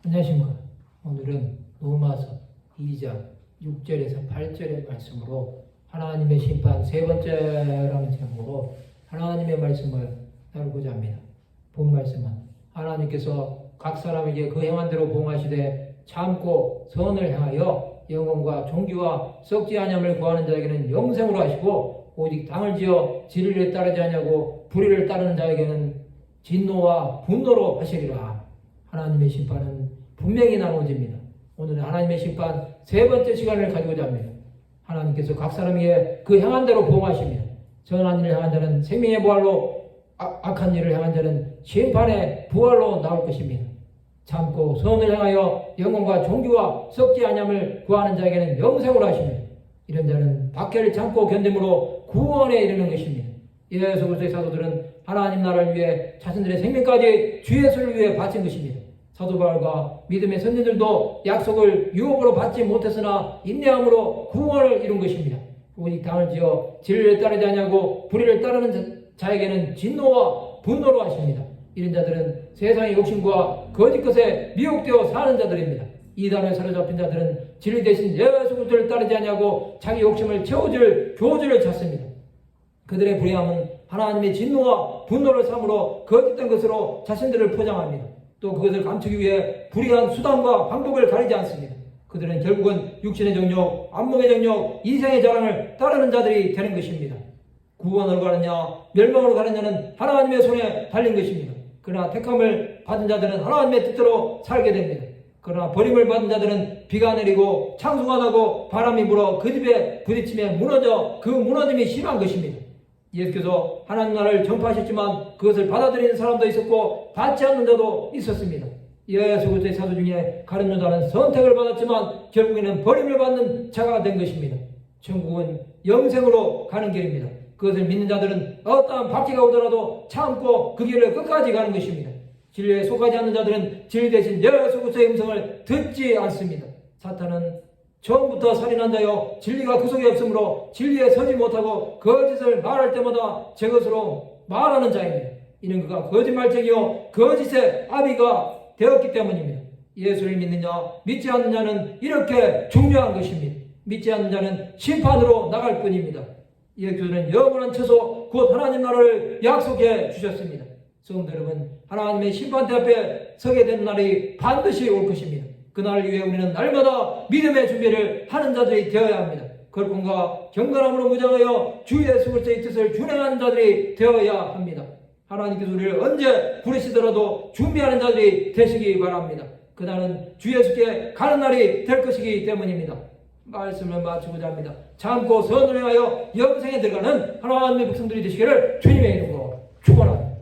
안녕하십니까. 오늘은 로마서 2장 6절에서 8절의 말씀으로 하나님의 심판 세 번째라는 제목으로 하나님의 말씀을 나누고자 합니다. 본 말씀은 하나님께서 각 사람에게 그 행한 대로 보응하시되 참고 선을 행하여 영혼과 존귀와 썩지 아니함을 구하는 자에게는 영생으로 하시고 오직 당을 지어 진리를 따르지 아니하고 불의를 따르는 자에게는 진노와 분노로 하시리라. 하나님의 심판은 분명히 나누어집니다. 오늘은 하나님의 심판 세 번째 시간을 가지고자 합니다. 하나님께서 각 사람에게 그 행한 대로 보응하십니다. 선한 일을 행한 자는 생명의 부활로, 악한 일을 행한 자는 심판의 부활로 나올 것입니다. 참고 선을 행하여 영혼과 존귀와 썩지 아니함을 구하는 자에게는 영생으로 하십니다. 이런 자는 박해를 참고 견딤으로 구원에 이르는 것입니다. 예수 그리스도의 사도들은 하나님 나라를 위해 자신들의 생명까지 주 예수를 위해 바친 것입니다. 사도 바울과 믿음의 선진들도 약속을 유업으로 받지 못했으나 인내함으로 구원을 이룬 것입니다. 오직 당을 지어 진리를 따르지 아니하고 불의를 따르는 자에게는 진노와 분노로 하십니다. 이런 자들은 세상의 욕심과 거짓 것에 미혹되어 사는 자들입니다. 이단에 사로잡힌 자들은 진리 대신 예수 그리스도를 따르지 아니하고 자기 욕심을 채워줄 교주를 찾습니다. 그들의 불의함은 하나님의 진노와 분노를 삼으로 거짓된 것으로 자신들을 포장합니다. 또 그것을 감추기 위해 불의한 수단과 방법을 가리지 않습니다. 그들은 결국은 육신의 정욕, 안목의 정욕, 이생의 자랑을 따르는 자들이 되는 것입니다. 구원으로 가느냐 멸망으로 가느냐는 하나님의 손에 달린 것입니다. 그러나 택함을 받은 자들은 하나님의 뜻대로 살게 됩니다. 그러나 버림을 받은 자들은 비가 내리고 창수가 나고 바람이 불어 그 집에 부딪히며 무너져 그 무너짐이 심한 것입니다. 예수께서 하나님 나라를 전파하셨지만 그것을 받아들이는 사람도 있었고 받지 않는 자도 있었습니다. 예수 그리스도의 사도 중에 가룟 유다는 선택을 받았지만 결국에는 버림을 받는 자가 된 것입니다. 천국은 영생으로 가는 길입니다. 그것을 믿는 자들은 어떠한 박해가 오더라도 참고 그 길을 끝까지 가는 것입니다. 진리에 속하지 않는 자들은 진리 대신 예수 그리스도의 음성을 듣지 않습니다. 사탄은 처음부터 살인한 자여 진리가 그 속에 없으므로 진리에 서지 못하고 거짓을 말할 때마다 제 것으로 말하는 자입니다. 이는 그가 거짓말쟁이요 거짓의 아비가 되었기 때문입니다. 예수를 믿느냐 믿지 않느냐는 이렇게 중요한 것입니다. 믿지 않는 자는 심판으로 나갈 뿐입니다. 예수는 영원한 처소 곧 하나님 나라를 약속해 주셨습니다. 성도 여러분, 하나님의 심판대 앞에 서게 되는 날이 반드시 올 것입니다. 그날을 위해 우리는 날마다 믿음의 준비를 하는 자들이 되어야 합니다. 거룩함과 경건함으로 무장하여 주 예수 그리스도의 뜻을 준행하는 자들이 되어야 합니다. 하나님께서 우리를 언제 부르시더라도 준비하는 자들이 되시기 바랍니다. 그날은 주 예수께 가는 날이 될 것이기 때문입니다. 말씀을 마치고자 합니다. 참고 선을 행하여 영생에 들어가는 하나님의 백성들이 되시기를 주님의 이름으로 축원합니다.